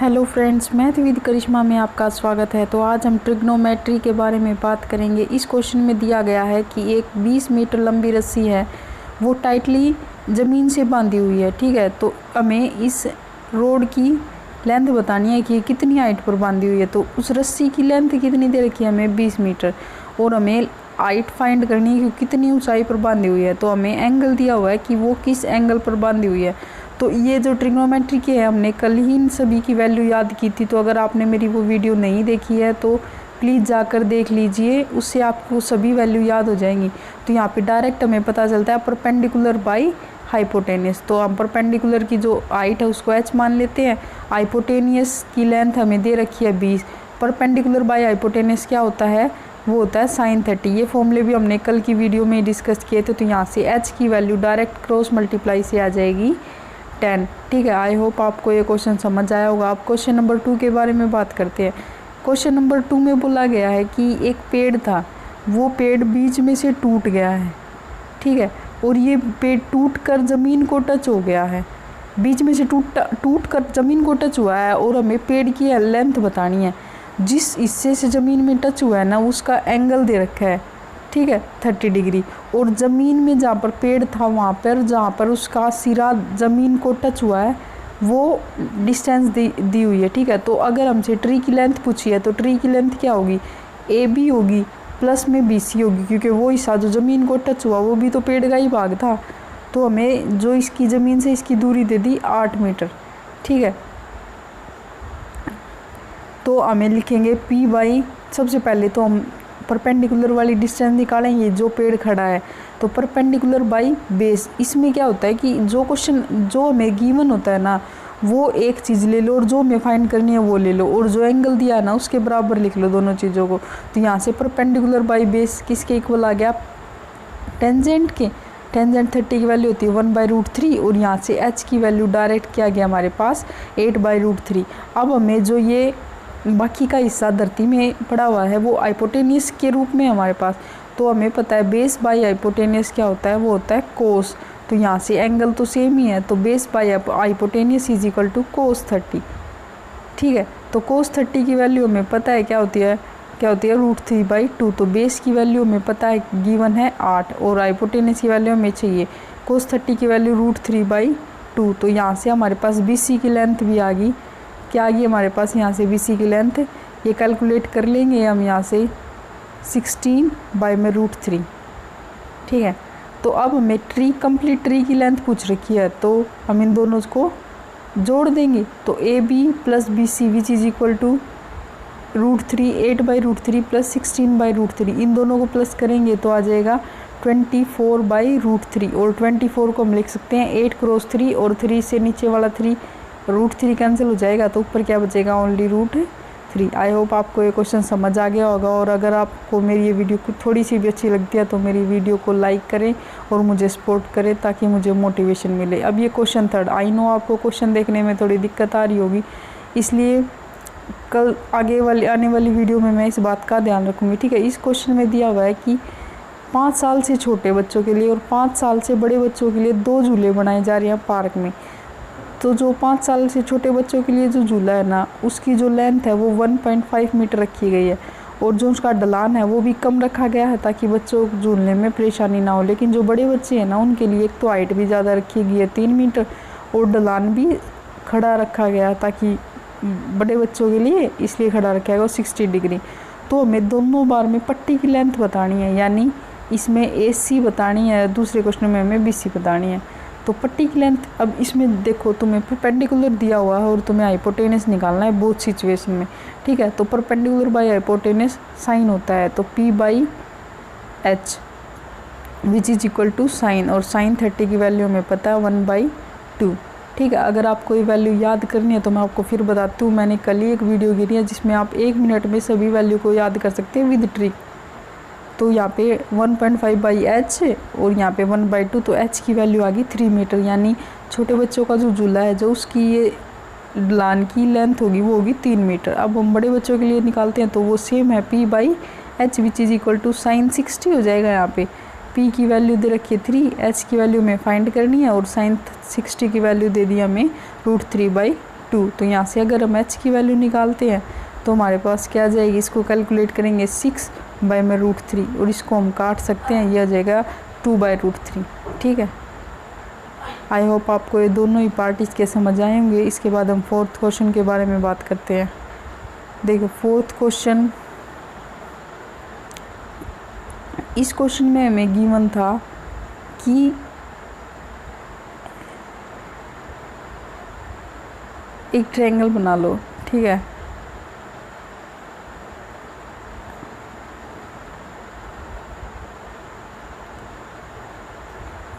Hello friends, math with करिश्मा में आपका स्वागत है। तो आज हम ट्रिग्नोमेट्री के बारे में बात करेंगे। इस क्वेश्चन में दिया गया है कि एक 20 मीटर लंबी रस्सी है, वो टाइटली ज़मीन से बांधी हुई है। ठीक है, तो हमें इस रोड की लेंथ बतानी है कि कितनी हाइट पर बांधी हुई है। तो उस रस्सी की लेंथ कितनी दे रखी है हमें 20 मीटर, और हमें हाइट फाइंड करनी है कि कितनी ऊंचाई पर बांधी हुई है। तो हमें एंगल दिया हुआ है कि वो किस एंगल पर बांधी हुई है। तो ये जो ट्रिग्नोमेट्री के है, हमने कल ही इन सभी की वैल्यू याद की थी। तो अगर आपने मेरी वो वीडियो नहीं देखी है तो प्लीज़ जाकर देख लीजिए, उससे आपको सभी वैल्यू याद हो जाएंगी। तो यहाँ पे डायरेक्ट हमें पता चलता है परपेंडिकुलर बाई हाइपोटेनियस। तो हम परपेंडिकुलर की जो हाइट है उसको h मान लेते हैं। हाइपोटेनियस की लेंथ हमें दे रखी है 20। परपेंडिकुलर बाई हाइपोटेनियस क्या होता है, वो होता है sin 30। ये फॉर्मूले भी हमने कल की वीडियो में डिस्कस किए थे। तो यहाँ से h की वैल्यू डायरेक्ट क्रॉस मल्टीप्लाई से आ जाएगी 10। ठीक है, आई होप आपको ये क्वेश्चन समझ आया होगा। आप क्वेश्चन नंबर 2 के बारे में बात करते हैं। क्वेश्चन नंबर 2 में बोला गया है कि एक पेड़ था, वो पेड़ बीच में से टूट गया है। ठीक है, और ये पेड़ टूट कर ज़मीन को टच हो गया है। बीच में से टूट कर ज़मीन को टच हुआ है, और हमें पेड़ की लेंथ बतानी है। जिस हिस्से से ज़मीन में टच हुआ है ना, उसका एंगल दे रखा है। ठीक है, 30 डिग्री। और ज़मीन में जहाँ पर पेड़ था, वहाँ पर जहाँ पर उसका सिरा ज़मीन को टच हुआ है, वो डिस्टेंस दी हुई है। ठीक है, तो अगर हमसे ट्री की लेंथ पूछी है तो ट्री की लेंथ क्या होगी, AB होगी प्लस में BC होगी, क्योंकि वो हिस्सा जो ज़मीन को टच हुआ वो भी तो पेड़ का ही भाग था। तो हमें जो इसकी ज़मीन से इसकी दूरी दे दी 8 मीटर। ठीक है, तो हमें लिखेंगे P बाई, सबसे पहले तो हम परपेंडिकुलर वाली डिस्टेंस निकालेंगे, जो पेड़ खड़ा है। तो परपेंडिकुलर बाई बेस। इसमें क्या होता है कि जो क्वेश्चन जो हमें गिवन होता है ना, वो एक चीज़ ले लो, और जो हमें फाइंड करनी है वो ले लो, और जो एंगल दिया है ना उसके बराबर लिख लो दोनों चीज़ों को। तो यहाँ से परपेंडिकुलर बाई बेस किसके इक्वल आ गया, टेंजेंट के। टेंजेंट 30 की वैल्यू होती है 1/√3, और यहाँ से h की वैल्यू डायरेक्ट क्या गया हमारे पास 8/√3। अब हमें जो ये बाकी का हिस्सा धरती में पड़ा हुआ है वो हाइपोटेनियस के रूप में हमारे पास। तो हमें पता है बेस बाई हाइपोटेनियस क्या होता है, वो होता है कोस। तो यहाँ से एंगल तो सेम ही है, तो base by hypotenuse is equal to cos 30। ठीक है, तो कोस 30 की वैल्यू हमें पता है क्या होती है √3/2। तो बेस की वैल्यू हमें पता है गिवन है 8, और हाइपोटेनियस की वैल्यू हमें चाहिए कोस 30 की वैल्यू √3/2। तो यहाँ से हमारे पास BC की लेंथ भी आ गई। क्या आ गई हमारे पास यहाँ से BC की लेंथ, ये कैलकुलेट कर लेंगे हम यहाँ से 16/√3। ठीक है, तो अब हमें कंप्लीट ट्री की लेंथ पूछ रखी है, तो हम इन दोनों को जोड़ देंगे। तो AB plus BC which is equal to √3, 8/√3 plus 16/√3। इन दोनों को प्लस करेंगे तो आ जाएगा 24/√3, और 24 को हम लिख सकते हैं 8 क्रॉस 3, और 3 से नीचे वाला 3 √3 कैंसिल हो जाएगा, तो ऊपर क्या बचेगा ओनली √3। आई होप आपको ये क्वेश्चन समझ आ गया होगा। और अगर आपको मेरी ये वीडियो को थोड़ी सी भी अच्छी लगती है तो मेरी वीडियो को लाइक करें और मुझे सपोर्ट करें, ताकि मुझे मोटिवेशन मिले। अब ये क्वेश्चन 3, आई नो आपको क्वेश्चन देखने में थोड़ी दिक्कत आ रही होगी, इसलिए कल आने वाली वीडियो में मैं इस बात का ध्यान रखूँगी। ठीक है, इस क्वेश्चन में दिया हुआ है कि 5 साल से छोटे बच्चों के लिए और 5 साल से बड़े बच्चों के लिए 2 झूले बनाए जा रहे हैं पार्क में। तो जो 5 साल से छोटे बच्चों के लिए जो झूला है ना, उसकी जो लेंथ है वो 1.5 मीटर रखी गई है, और जो उसका ढलान है वो भी कम रखा गया है, ताकि बच्चों को झूलने में परेशानी ना हो। लेकिन जो बड़े बच्चे हैं ना, उनके लिए एक तो हाइट भी ज़्यादा रखी गई है 3 मीटर, और ढलान भी खड़ा रखा गया है, ताकि बड़े बच्चों के लिए इसलिए खड़ा रखा है 60 डिग्री। तो हमें दोनों बार में पट्टी की लेंथ बतानी है, यानी इसमें AC बतानी है, दूसरे क्वेश्चन में हमें BC बतानी है। तो पट्टी की लेंथ, अब इसमें देखो तुम्हें परपेंडिकुलर दिया हुआ है और तुम्हें हाइपोटेनस निकालना है बोथ सिचुएशन में। ठीक है, तो परपेंडिकुलर बाई हाइपोटेनस साइन होता है, तो P/H which is equal to sine, और साइन 30 की वैल्यू हमें पता है 1/2। ठीक है, अगर आपको ये वैल्यू याद करनी है तो मैं आपको फिर बताती हूँ। मैंने कल ही एक वीडियो गिरी है जिसमें आप 1 मिनट में सभी वैल्यू को याद कर सकते हैं विद ट्रिक। तो यहाँ पे 1.5/h और यहाँ पे 1/2, तो h की वैल्यू आ गई 3 मीटर। यानी छोटे बच्चों का जो झूला है, जो उसकी ये ढलान की लेंथ होगी वो होगी 3 मीटर। अब हम बड़े बच्चों के लिए निकालते हैं तो वो सेम है P/h which is equal to sine 60 हो जाएगा। यहाँ पे P की वैल्यू दे रखी है 3, h की वैल्यू हमें फाइंड करनी है, और साइन 60 की वैल्यू दे दी हमें √3/2। 2। तो यहाँ से अगर हम h की वैल्यू निकालते हैं तो हमारे पास क्या आ जाएगी, इसको कैलकुलेट करेंगे 6 बाय में √3 और इसको हम काट सकते हैं, यह आ जाएगा 2 बाय √3। ठीक है, आई होप आपको ये दोनों ही पार्ट इसके समझ आए होंगे। इसके बाद हम 4th क्वेश्चन के बारे में बात करते हैं। देखो 4th क्वेश्चन, इस क्वेश्चन में हमें गिवन था कि एक ट्रायंगल बना लो। ठीक है,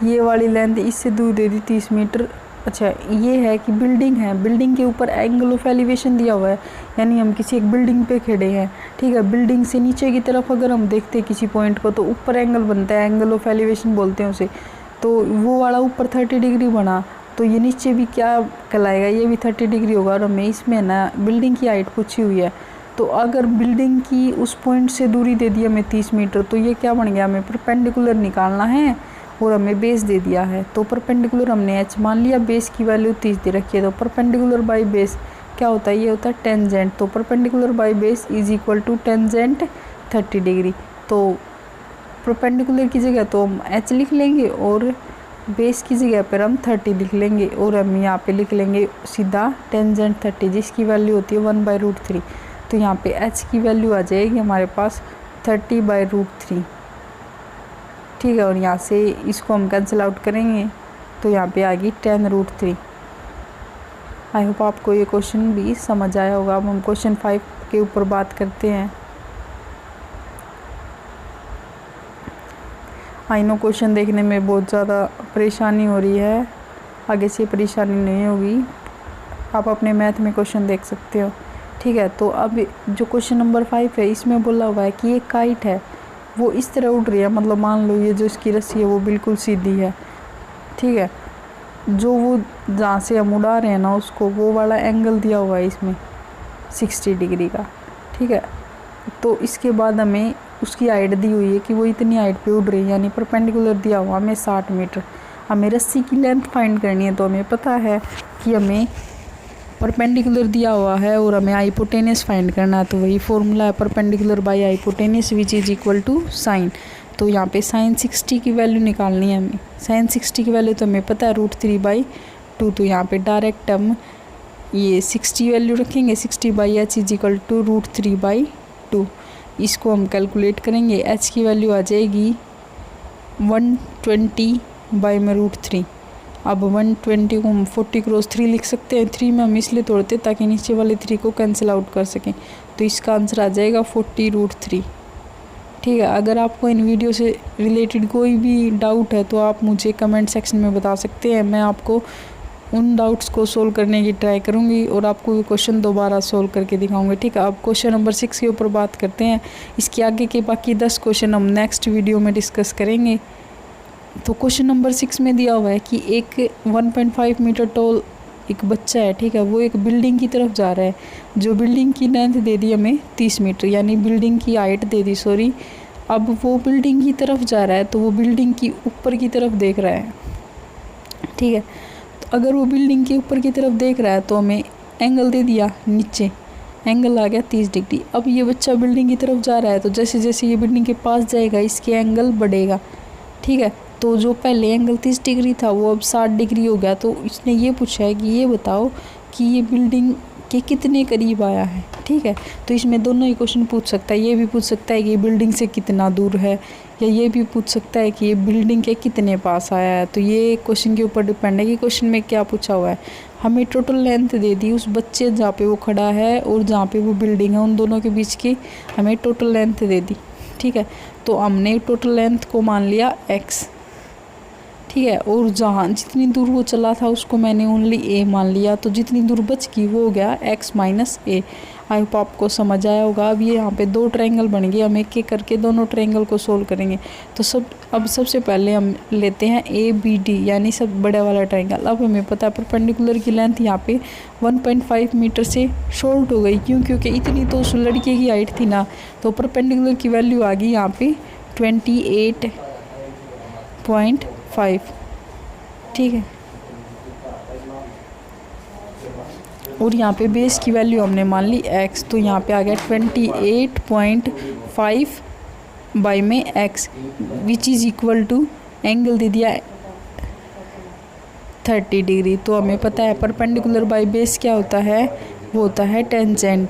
ये वाली लेंथ इससे दूर दे दी 30 मीटर। अच्छा, ये है कि बिल्डिंग है, बिल्डिंग के ऊपर एंगल ऑफ एलिवेशन दिया हुआ है, यानी हम किसी एक बिल्डिंग पे खड़े हैं। ठीक है, बिल्डिंग से नीचे की तरफ अगर हम देखते हैं किसी पॉइंट को तो ऊपर एंगल बनता है, एंगल ऑफ एलिवेशन बोलते हैं उसे। तो वो वाला ऊपर 30 डिग्री बना, तो ये नीचे भी क्या कहलाएगा, ये भी 30 डिग्री होगा। और हमें इसमें ना बिल्डिंग की हाइट पूछी हुई है, तो अगर बिल्डिंग की उस पॉइंट से दूरी दे दी हमें 30 मीटर, तो ये क्या बन गया, हमें परपेंडिकुलर निकालना है और हमें बेस दे दिया है। तो परपेंडिकुलर हमने h मान लिया, बेस की वैल्यू 30 दे रखी है। तो परपेंडिकुलर बाई बेस क्या होता है, ये होता है टेंजेंट। तो perpendicular by base is equal to tangent 30 degree. तो परपेंडिकुलर की जगह तो हम h लिख लेंगे और बेस की जगह पर हम 30 लिख लेंगे, और हम यहाँ पे लिख लेंगे सीधा टेंजेंट 30, जिसकी वैल्यू होती है 1 बाई √3। तो यहाँ पे h की वैल्यू आ जाएगी हमारे पास 30 बाई √3। ठीक है, और यहाँ से इसको हम कैंसिल आउट करेंगे तो यहाँ पे आ गई 10 √3। आई होप आपको ये क्वेश्चन भी समझ आया होगा। अब हम क्वेश्चन 5 के ऊपर बात करते हैं। आई नो क्वेश्चन देखने में बहुत ज़्यादा परेशानी हो रही है, आगे से परेशानी नहीं होगी, आप अपने मैथ में क्वेश्चन देख सकते हो। ठीक है, तो अब जो क्वेश्चन नंबर 5 है, इसमें बोला हुआ है कि एक काइट है, वो इस तरह उड़ रही है, मतलब मान लो ये जो इसकी रस्सी है वो बिल्कुल सीधी है। ठीक है, जो वो जहाँ से हम उड़ा रहे हैं ना उसको, वो वाला एंगल दिया हुआ है इसमें 60 डिग्री का। ठीक है, तो इसके बाद हमें उसकी हाइट दी हुई है कि वो इतनी हाइट पे उड़ रही है, यानी परपेंडिकुलर दिया हुआ हमें 60 मीटर। हमें रस्सी की लेंथ फाइंड करनी है, तो हमें पता है कि हमें परपेंडिकुलर दिया हुआ है और हमें हाइपोटेनस फाइंड करना है। तो वही फॉर्मूला है perpendicular by hypotenuse which is equal to sine. तो यहाँ पे साइन 60 की वैल्यू निकालनी है हमें। साइन 60 की वैल्यू तो हमें पता है √3/2। तो यहाँ पे डायरेक्ट हम ये 60 वैल्यू रखेंगे, 60/h इज इक्वल टू √3/2। इसको हम कैलकुलेट करेंगे, h की वैल्यू आ जाएगी 120 बाई में √3। अब 120 को हम 40 क्रॉस 3 लिख सकते हैं। 3 में हम इसलिए तोड़ते ताकि नीचे वाले 3 को कैंसिल आउट कर सकें। तो इसका आंसर आ जाएगा 40√3। ठीक है, अगर आपको इन वीडियो से रिलेटेड कोई भी डाउट है तो आप मुझे कमेंट सेक्शन में बता सकते हैं, मैं आपको उन डाउट्स को सोल्व करने की ट्राई करूंगी और आपको ये क्वेश्चन दोबारा सोल्व करके दिखाऊंगी। ठीक है, अब क्वेश्चन नंबर 6 के ऊपर बात करते हैं। इसके आगे के बाकी 10 क्वेश्चन हम नेक्स्ट वीडियो में डिस्कस करेंगे। तो क्वेश्चन नंबर 6 में दिया हुआ है कि एक 1.5 मीटर टॉल एक बच्चा है। ठीक है, वो एक बिल्डिंग की तरफ जा रहा है, जो बिल्डिंग की लेंथ दे दी हमें 30 मीटर, यानी बिल्डिंग की हाइट दे दी, सॉरी। अब वो बिल्डिंग की तरफ जा रहा है, तो वो बिल्डिंग की ऊपर की तरफ देख रहा है। ठीक है, तो अगर वो बिल्डिंग के ऊपर की तरफ देख रहा है तो हमें एंगल दे दिया, नीचे एंगल आ गया 30 डिग्री। अब ये बच्चा बिल्डिंग की तरफ जा रहा है, तो जैसे जैसे ये बिल्डिंग के पास जाएगा इसके एंगल बढ़ेगा। ठीक है, तो जो पहले एंगल 30 डिग्री था वो अब 60 डिग्री हो गया। तो इसने ये पूछा है कि ये बताओ कि ये बिल्डिंग के कितने करीब आया है। ठीक है, तो इसमें दोनों ही क्वेश्चन पूछ सकता है। ये भी पूछ सकता है कि ये बिल्डिंग से कितना दूर है, या ये भी पूछ सकता है कि ये बिल्डिंग के कितने पास आया है। तो ये क्वेश्चन के ऊपर डिपेंड है कि क्वेश्चन में क्या पूछा हुआ है। हमें टोटल लेंथ दे दी उस बच्चे जहाँ पे वो खड़ा है और जहाँ पे वो बिल्डिंग है, उन दोनों के बीच की हमें टोटल लेंथ दे दी। ठीक है, तो हमने टोटल लेंथ को मान लिया x। ठीक है, और जहाँ जितनी दूर वो चला था उसको मैंने ओनली a मान लिया, तो जितनी दूर बच गई वो हो गया x minus a। I hope आपको समझ आया होगा। अब ये यहाँ पे 2 ट्रायंगल बन गए, हम एक एक करके दोनों ट्रायंगल को सोल्व करेंगे। तो अब सबसे पहले हम लेते हैं ABD, यानी सब बड़ा वाला ट्रायंगल। अब हमें पता है परपेंडिकुलर की लेंथ यहाँ पे 1.5 मीटर से शॉर्ट हो गई, क्योंकि इतनी तो उस लड़के की हाइट थी ना, तो परपेंडिकुलर की वैल्यू आ गई यहाँ पे 28.5। ठीक है, और यहाँ पे बेस की वैल्यू हमने मान ली x, तो यहाँ पे आ गया 28.5 बाई में x which is equal to angle दे दिया 30 डिग्री। तो हमें पता है परपेंडिकुलर बाई बेस क्या होता है, वो होता है टेंजेंट।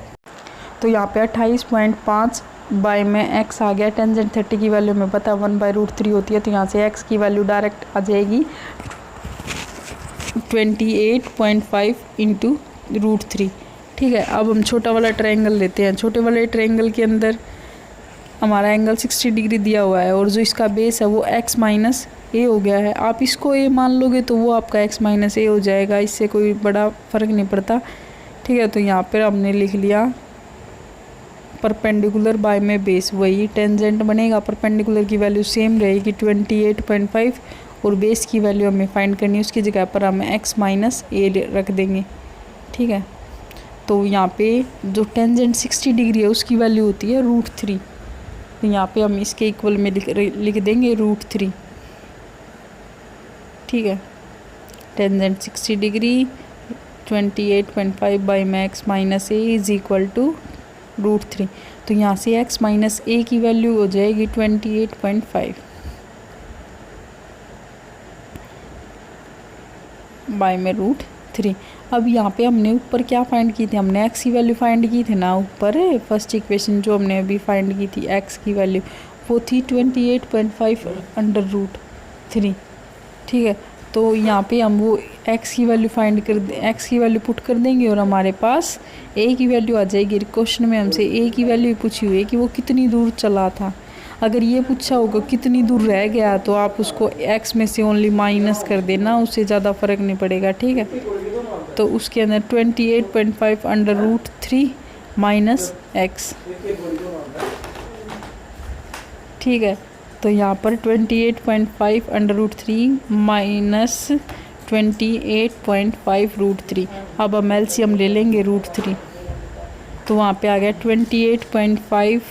तो यहाँ पे 28.5 बाई में x आ गया, टेंजेंट 30 की वैल्यू हमें पता है 1/√3 होती है, तो यहाँ से x की वैल्यू डायरेक्ट आ जाएगी 28.5 इंटू √3। ठीक है, अब हम छोटा वाला ट्रायंगल लेते हैं। छोटे वाले ट्रायंगल के अंदर हमारा एंगल 60 डिग्री दिया हुआ है और जो इसका बेस है वो x माइनस ए हो गया है। आप इसको a मान लोगे तो वो आपका x माइनस ए हो जाएगा, इससे कोई बड़ा फ़र्क नहीं पड़ता। ठीक है, तो यहाँ पर हमने लिख लिया परपेंडिकुलर बाय में बेस, वही टेंजेंट बनेगा। परपेंडिकुलर की वैल्यू सेम रहेगी 28.5 और बेस की वैल्यू हमें फाइंड करनी है, उसकी जगह पर हमें x माइनस ए रख देंगे। ठीक है, तो यहाँ पे जो टेंजेंट 60 डिग्री है उसकी वैल्यू होती है √3, तो यहाँ पे हम इसके इक्वल में लिख देंगे √3। ठीक है, टेंजेंट 60 डिग्री 28.5 बाई में x minus a is equal to √3। तो यहाँ से x माइनस ए की वैल्यू हो जाएगी 28.5 बाई में √3। अब यहाँ पे हमने ऊपर क्या फाइंड की थी, हमने x की वैल्यू फाइंड की थी ना ऊपर, फर्स्ट इक्वेशन जो हमने अभी फाइंड की थी x की वैल्यू वो थी 28.5 √3। ठीक है, तो यहाँ पे हम वो x की वैल्यू x की वैल्यू पुट कर देंगे और हमारे पास a की वैल्यू आ जाएगी। क्वेश्चन में हमसे a की वैल्यू पूछी हुई है कि वो कितनी दूर चला था। अगर ये पूछा होगा कितनी दूर रह गया तो आप उसको x में से ओनली माइनस कर देना, उससे ज़्यादा फ़र्क नहीं पड़ेगा। ठीक है, तो उसके अंदर 28.5 √3 माइनस x। ठीक है, तो यहाँ पर 28.5 √3 माइनस 28.5 √3। अब हम एलसीएम ले लेंगे √3, तो वहाँ पे आ गया 28.5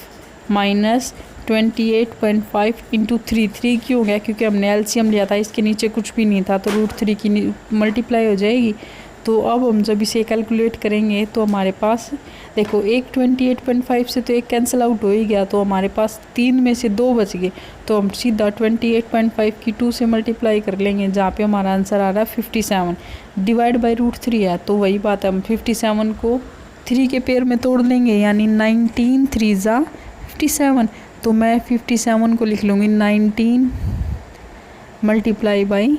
माइनस 28.5 इंटू 3 क्यों हो गया, क्योंकि हमने एलसीएम लिया था, इसके नीचे कुछ भी नहीं था, तो √3 की मल्टीप्लाई हो जाएगी। तो अब हम जब इसे कैलकुलेट करेंगे तो हमारे पास देखो एक 28.5 से तो एक कैंसिल आउट हो ही गया, तो हमारे पास 3 में से 2 बच गए, तो हम सीधा 28.5 की 2 से मल्टीप्लाई कर लेंगे, जहाँ पे हमारा आंसर आ रहा है 57 डिवाइड बाई √3 है। तो वही बात है, हम 57 को 3 के पेयर में तोड़ लेंगे, यानी 19 3 ज़ा 57, तो मैं 57 को लिख लूँगी 19 मल्टीप्लाई बाई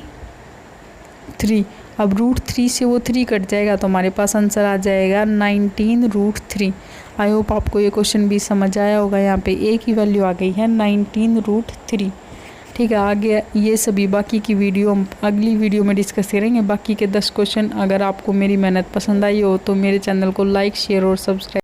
3। अब √3 से वो 3 कट जाएगा तो हमारे पास आंसर आ जाएगा 19 √3। आई होप आपको ये क्वेश्चन भी समझ आया होगा। यहाँ पे a की वैल्यू आ गई है 19 √3। ठीक है, आगे ये सभी बाकी की वीडियो हम अगली वीडियो में डिस्कस करेंगे। बाकी के 10 क्वेश्चन अगर आपको मेरी मेहनत पसंद आई हो तो मेरे चैनल को लाइक शेयर और सब्सक्राइब